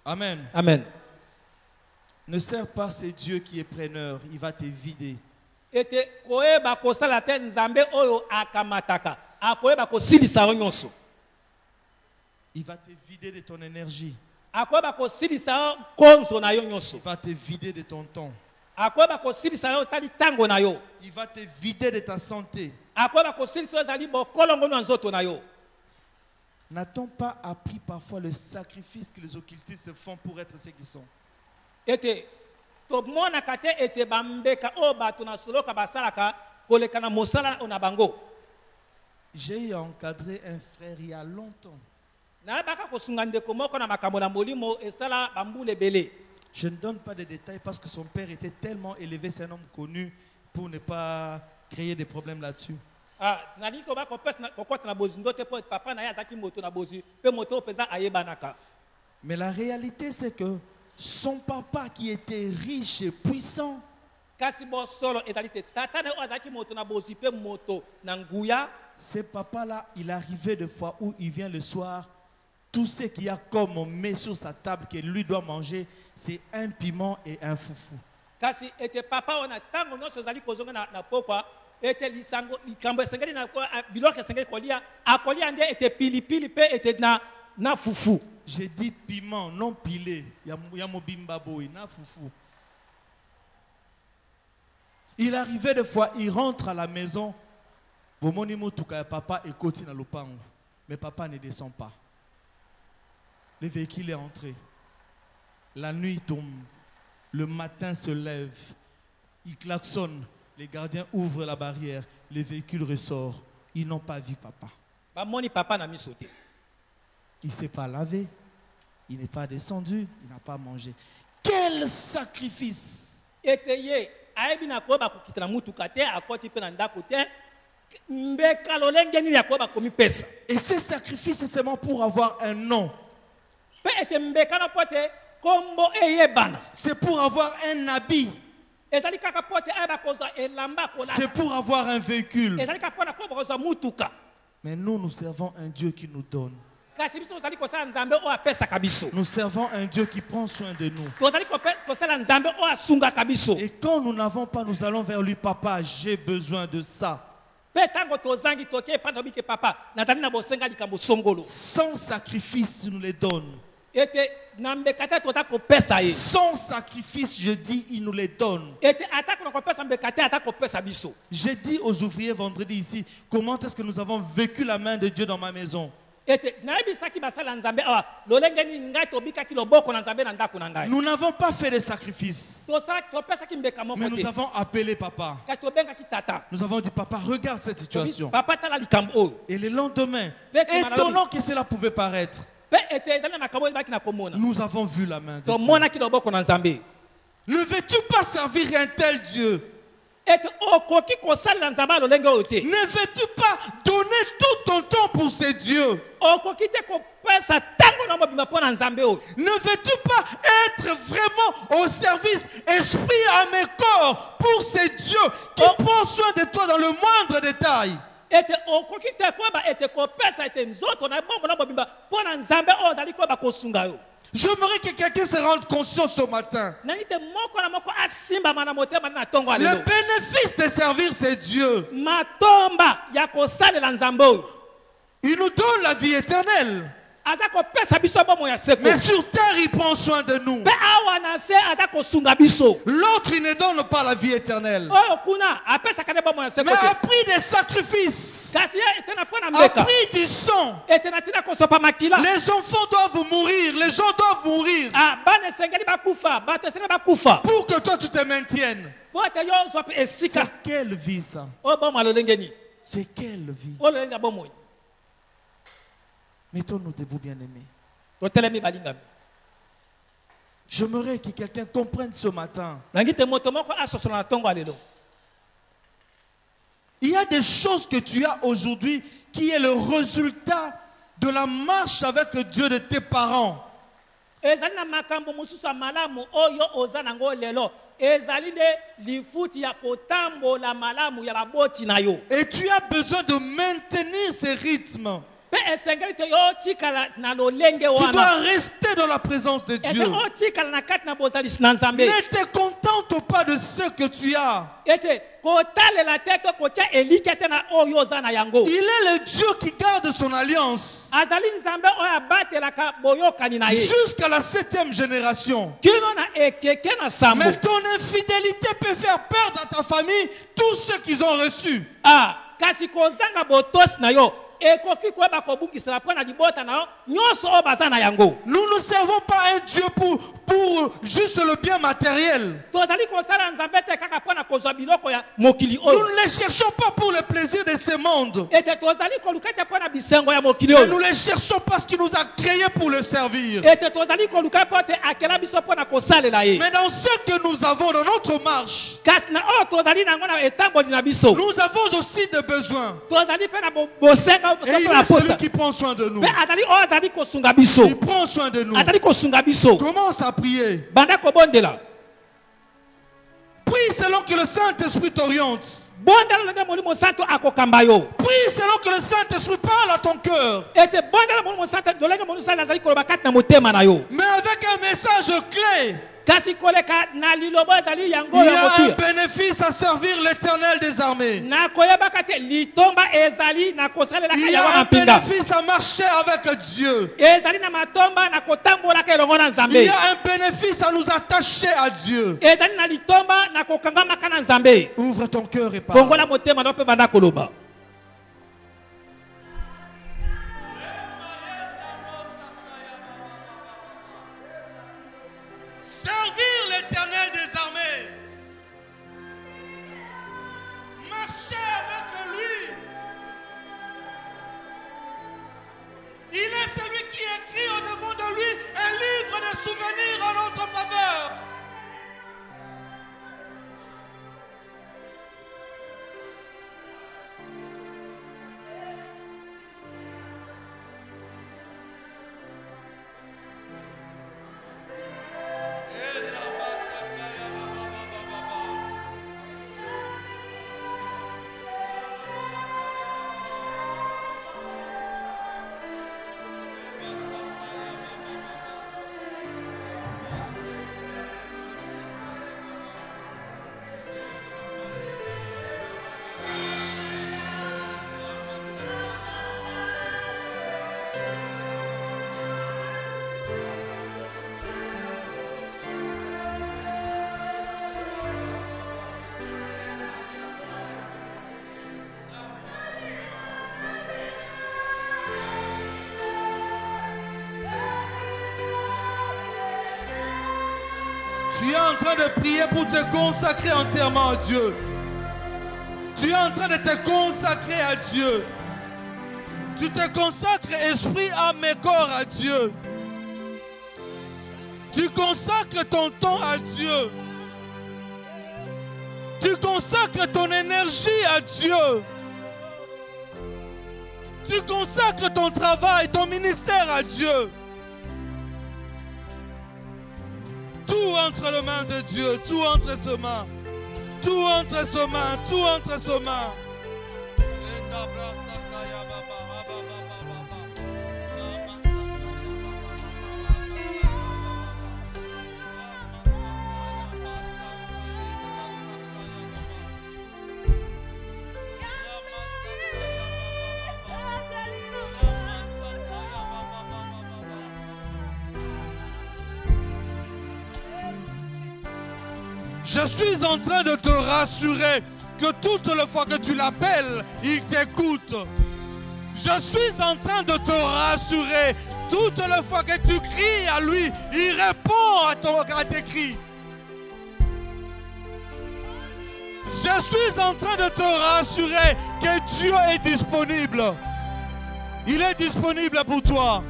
Amen. Amen. Ne sers pas ce Dieu qui est preneur, il va te vider. Ete koyeba kosala te nzambe oyo akamataka akoyeba kosilisa yo nyonso. Il va te vider de ton énergie. Akoyeba kosilisa yo konzo na yo nyonso. Il va te vider de ton temps. Akoyeba kosilisa yo tali tango na yo. Il va te vider de ta santé. Akoyeba kosilisa yo ezali bokolongo na nzoto na yo. N'a-t-on pas appris parfois le sacrifice que les occultistes font pour être ceux qui sont? Ete tomonaka te ete bambeka oyo bato na soloka basalaka koleka na mosala na bango. J'ai encadré un frère il y a longtemps. Nayebaka kosunga ndeko moko na makambo na molimo esala bambula ebele. Je ne donne pas de détails parce que son père était tellement élevé, c'est un homme connu, pour ne pas créer des problèmes là-dessus. Nali ko ba kokota na bozi ndote po papa na ye azaki moto na bozi pe moto peza ayebanaka. Mais la réalité, c'est que son papa qui était riche et puissant, Kasi bo solo ezali te tata na azaki moto na bozi pe moto na nguya. ce papa-là, il arrivait des fois où il vient le soir, tout ce qu'il y a comme met sur sa table que lui doit manger, c'est un piment et un foufou. Kasi ete papa ona tango nyonso ezali kozonga na pokwa ete lisango likambo esengeli na biloko esengeli kolia akolia nde ete pilipili pe ete na fufu. J'ai dit piment, non pilé. Il y a mobimba boy, na foufou. Il arrivait des fois, il rentre à la maison. Papa est côté dans le pango. Mais papa ne descend pas. Le véhicule est entré. La nuit tombe. Le matin se lève. Il klaxonne. Les gardiens ouvrent la barrière. Le véhicule ressort. Ils n'ont pas vu papa. Il ne s'est pas lavé. Il n'est pas descendu. Il n'a pas mangé. Quel sacrifice! Et ce sacrifice, c'est seulement pour avoir un nom. C'est pour avoir un habit. C'est pour avoir un véhicule. Mais nous servons un Dieu qui nous donne. Nous servons un Dieu qui prend soin de nous. Et quand nous n'avons pas, nous allons vers lui. Papa, j'ai besoin de ça. Sans sacrifice, il nous les donne. Sans sacrifice, je dis, il nous les donne. J'ai dit aux ouvriers vendredi ici, comment est-ce que nous avons vécu la main de Dieu dans ma maison. Nous n'avons pas fait de sacrifice. Mais nous avons appelé papa. Nous avons dit, papa, regarde cette situation. Et le lendemain, étonnant que cela pouvait paraître, nous avons vu la main de Dieu. Ne veux-tu pas servir un tel Dieu? Ne veux-tu pas donner tout ton temps pour ces dieux? Ne veux-tu pas être vraiment au service, esprit, âme et corps, pour ces dieux qui prennent soin de toi dans le moindre détail? J'aimerais que quelqu'un se rende conscient ce matin. Le bénéfice de servir ces dieux. Il nous donne la vie éternelle. Mais sur terre, il prend soin de nous. L'autre, il ne donne pas la vie éternelle. Mais a pris des sacrifices, a pris du sang. Les enfants doivent mourir, les gens doivent mourir pour que toi tu te maintiennes. C'est quelle vie ça? C'est quelle vie? Mettons-nous debout, bien-aimés. J'aimerais que quelqu'un comprenne ce matin. Il y a des choses que tu as aujourd'hui qui est le résultat de la marche avec Dieu de tes parents. Et tu as besoin de maintenir ces rythmes. Tu dois rester dans la présence de Dieu. Ne te contente pas de ce que tu as. Il est le Dieu qui garde son alliance jusqu'à la 7e génération. Mais ton infidélité peut faire perdre à ta famille tout ce qu'ils ont reçu. Nous ne servons pas un Dieu pour juste le bien matériel. Nous ne les cherchons pas pour le plaisir de ce monde. Mais nous les cherchons parce qu'il nous a créés pour le servir. Mais dans ce que nous avons dans notre marche, nous avons aussi des besoins. Et il est celui qui prend soin de nous. Il prend soin de nous. Commence à prier. Prie selon que le Saint-Esprit t'oriente. Prie selon que le Saint-Esprit parle à ton cœur. Mais avec un message clé. kasi koleka na lilobo ezali yango Il y ya a un motuya bénéfice à servir l'Éternel des armées. na koyebaka te litomba ezali na kosalelaka Il y yango a na un mpinga bénéfice à marcher avec Dieu. ezali na matomba na kotambolaka elongo na Il nzambe y a un bénéfice à nous attacher à Dieu. ezali na litomba na kokangamaka na nzambe Ouvre ton cœur et parle. fongola motema na mpe banda koloba Servir l'Éternel des armées. Marcher avec lui. Il est celui qui écrit au-devant de lui un livre de souvenirs en notre faveur. Tu es en train de prier pour te consacrer entièrement à Dieu. Tu es en train de te consacrer à Dieu. Tu te consacres esprit, âme et corps à Dieu. Tu consacres ton temps à Dieu. Tu consacres ton énergie à Dieu. Tu consacres ton travail, ton ministère à Dieu. Tout entre les mains de Dieu, tout entre ses mains. Tout entre ses mains, tout entre ses mains. Je suis en train de te rassurer que toutes les fois que tu l'appelles, il t'écoute. Je suis en train de te rassurer. Toutes les fois que tu cries à lui, il répond à tes cris. Je suis en train de te rassurer que Dieu est disponible. Il est disponible pour toi.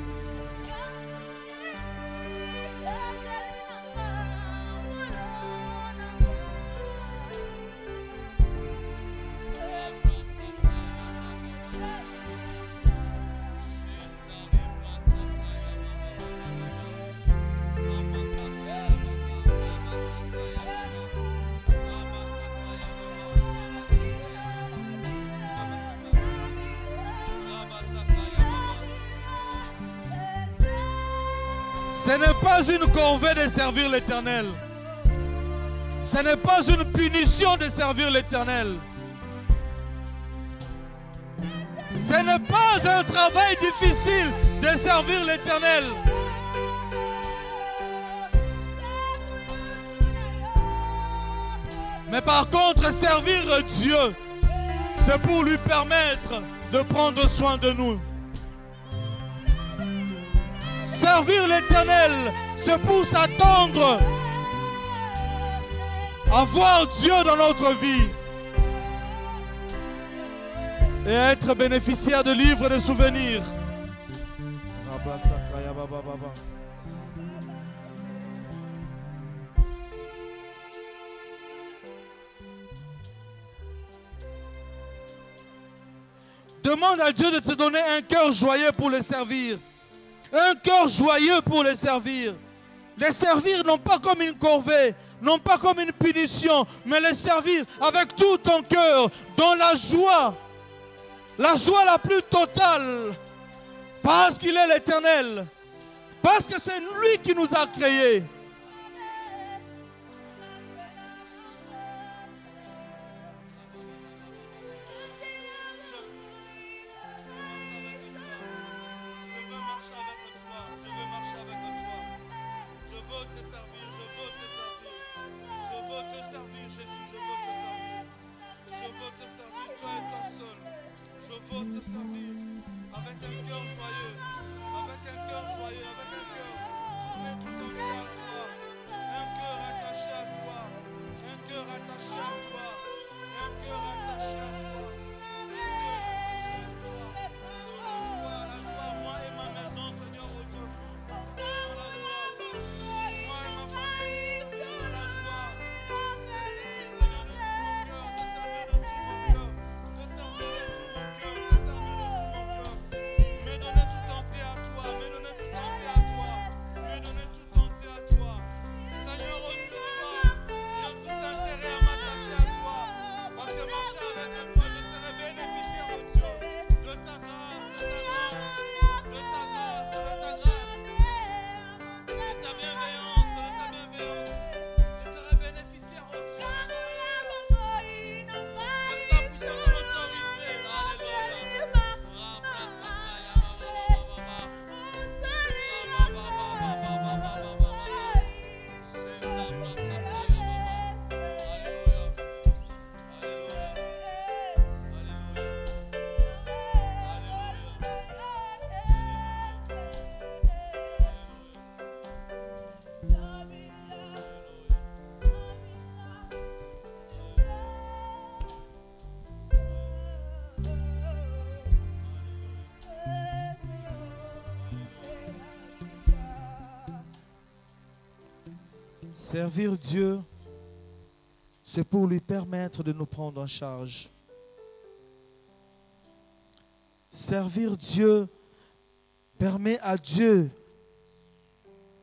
Ce n'est pas une corvée de servir l'Éternel. Ce n'est pas une punition de servir l'Éternel. Ce n'est pas un travail difficile de servir l'Éternel. Mais par contre, servir Dieu, c'est pour lui permettre de prendre soin de nous. Servir l'Éternel, c'est pour s'attendre à voir Dieu dans notre vie et être bénéficiaire de livres de souvenirs. Demande à Dieu de te donner un cœur joyeux pour le servir. Un cœur joyeux pour les servir. Les servir non pas comme une corvée, non pas comme une punition, mais les servir avec tout ton cœur, dans la joie la plus totale. Parce qu'il est l'Éternel. Parce que c'est lui qui nous a créés. veut te servir avec un cœur joyeux, avec un cœur joyeux, avec un cœur tourné tout entier à toi, un cœur attaché à toi, un cœur attaché à toi, un cœur attaché à toi, dans la joie, moi et ma maison, Seigneur mon Dieu, dans la joie, moi et ma famille, dans la joie, Seigneur de tout mon cœur, te servir de tout mon cœur, te servir de tout mon cœur, me donner tout entier à toi, me donner tout entier à toi, me donner tout entier à toi, Seigneur oh Dieu de gloire, j'ai tout intérêt à m'attacher à toi, parce que marcher avec toi, je serai bénéficiaire oh Dieu, de ta grâce, de ta grâce, de ta grâce, de ta grâce, de ta bienveillance, de ta bienveillance, je serai bénéficiaire oh Dieu, de ta puissance de l'autorité, alléluia. Servir Dieu, c'est pour lui permettre de nous prendre en charge. Servir Dieu permet à Dieu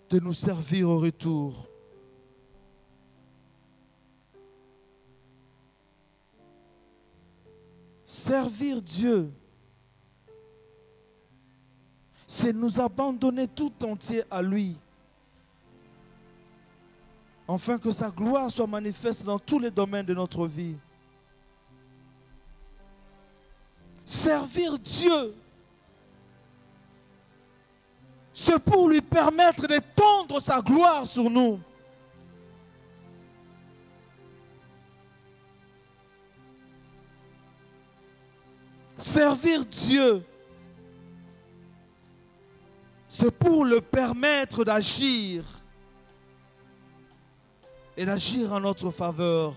de nous servir au retour. Servir Dieu, c'est nous abandonner tout entier à lui, afin que sa gloire soit manifeste dans tous les domaines de notre vie. Servir Dieu, c'est pour lui permettre d'étendre sa gloire sur nous. Servir Dieu, c'est pour le permettre d'agir et d'agir en notre faveur.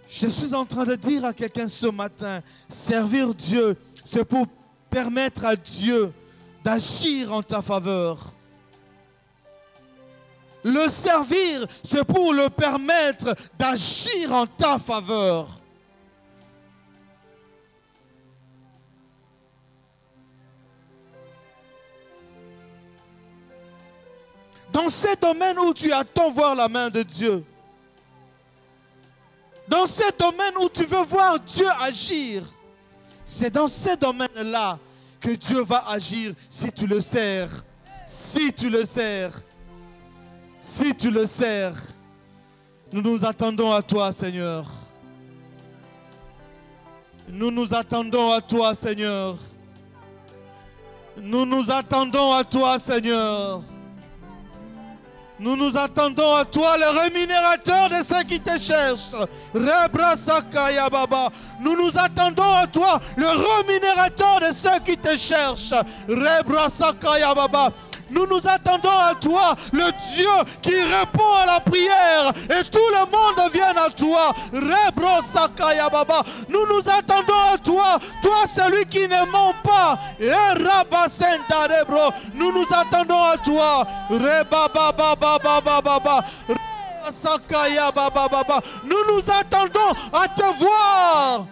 Je suis en train de dire à quelqu'un ce matin, servir Dieu, c'est pour permettre à Dieu d'agir en ta faveur. Le servir, c'est pour le permettre d'agir en ta faveur. Dans ces domaines où tu attends voir la main de Dieu, dans ces domaines où tu veux voir Dieu agir, c'est dans ces domaines-là que Dieu va agir si tu le sers. Si tu le sers. Si tu le sers. Nous nous attendons à toi, Seigneur. Nous nous attendons à toi, Seigneur. Nous nous attendons à toi, Seigneur. Nous nous attendons à toi, le rémunérateur de ceux qui te cherchent. Nous nous attendons à toi, le rémunérateur de ceux qui te cherchent. Nous nous attendons à toi, le Dieu qui répond à la prière et tout le monde vient à toi. Nous nous attendons à toi, toi celui qui ne ment pas. Nous nous attendons à toi. Nous nous attendons à te voir.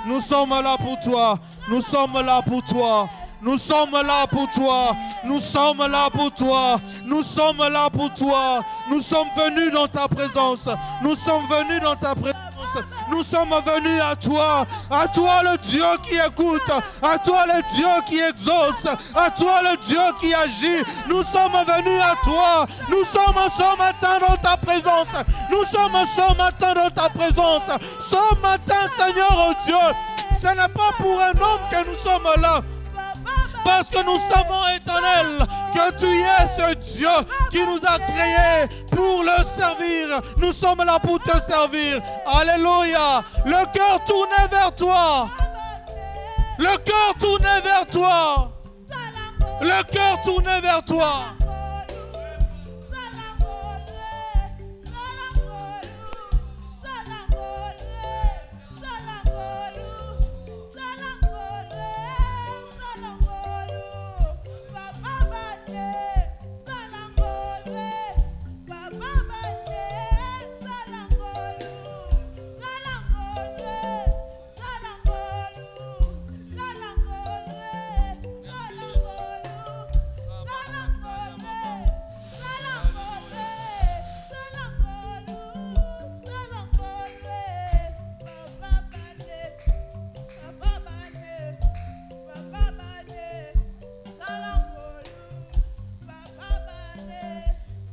Nous sommes là pour toi. Nous sommes là pour toi. Nous sommes là pour toi. Nous sommes là pour toi. Nous sommes là pour toi. Nous sommes venus dans ta présence. Nous sommes venus dans ta présence. Nous sommes venus à toi le Dieu qui écoute, à toi le Dieu qui exauce, à toi le Dieu qui agit. Nous sommes venus à toi. Nous sommes ce matin dans ta présence. Nous sommes ce matin dans ta présence. Ce matin, Seigneur, oh Dieu, ce n'est pas pour un homme que nous sommes là. Parce que nous savons, Éternel, que tu es ce Dieu qui nous a créés pour le servir. Nous sommes là pour te servir. Alléluia. Le cœur tourné vers toi. Le cœur tourné vers toi. Le cœur tourné vers toi.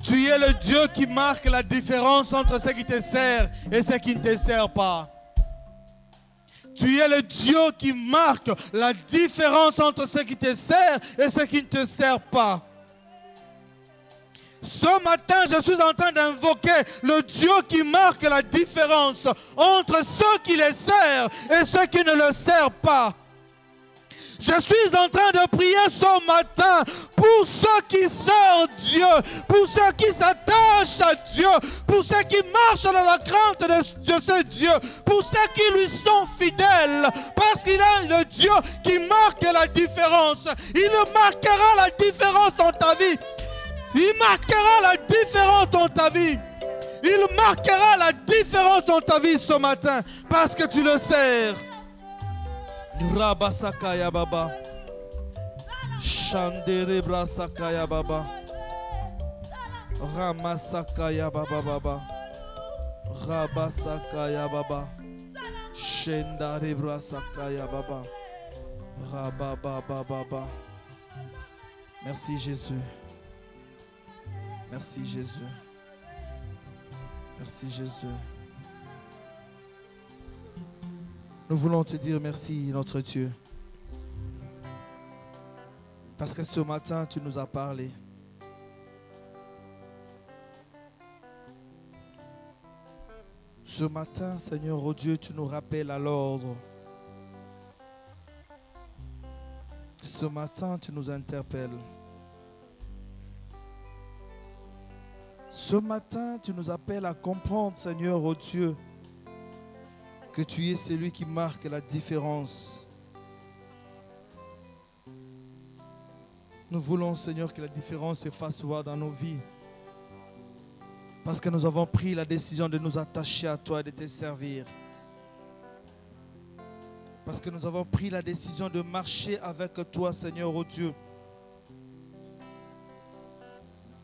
Tu es le Dieu qui marque la différence entre ceux qui te servent et ceux qui ne te servent pas. Tu es le Dieu qui marque la différence entre ceux qui te servent et ceux qui ne te servent pas. Ce matin, je suis en train d'invoquer le Dieu qui marque la différence entre ceux qui les servent et ceux qui ne le servent pas. Je suis en train de prier ce matin pour ceux qui servent Dieu, pour ceux qui s'attachent à Dieu, pour ceux qui marchent dans la crainte de ce Dieu, pour ceux qui lui sont fidèles, parce qu'il est le Dieu qui marque la différence. Il marquera la différence dans ta vie. Il marquera la différence dans ta vie. Il marquera la différence dans ta vie ce matin, parce que tu le sers. Rabasakaya Baba. Shandere Brasakaya Baba. Ramasakaya Baba Baba. Rabasakaya Baba. Shendare Brasakaya Baba. Rababa Baba. Merci Jésus. Merci Jésus. Merci Jésus. Nous voulons te dire merci, notre Dieu. Parce que ce matin, tu nous as parlé. Ce matin, Seigneur, oh Dieu, tu nous rappelles à l'ordre. Ce matin, tu nous interpelles. Ce matin, tu nous appelles à comprendre, Seigneur, oh Dieu, que tu es celui qui marque la différence. Nous voulons, Seigneur, que la différence se fasse voir dans nos vies. Parce que nous avons pris la décision de nous attacher à toi et de te servir. Parce que nous avons pris la décision de marcher avec toi, Seigneur, oh Dieu.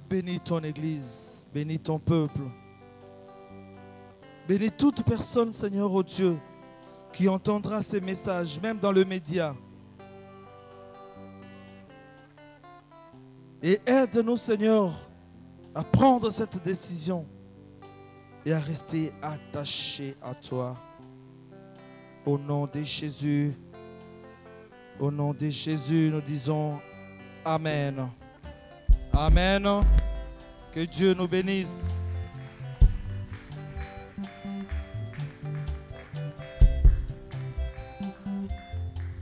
Bénis ton Église, bénis ton peuple. Bénis toute personne, Seigneur, oh Dieu, qui entendra ces messages, même dans le média. Et aide-nous, Seigneur, à prendre cette décision et à rester attachés à toi. Au nom de Jésus, nous disons Amen. Amen. Que Dieu nous bénisse.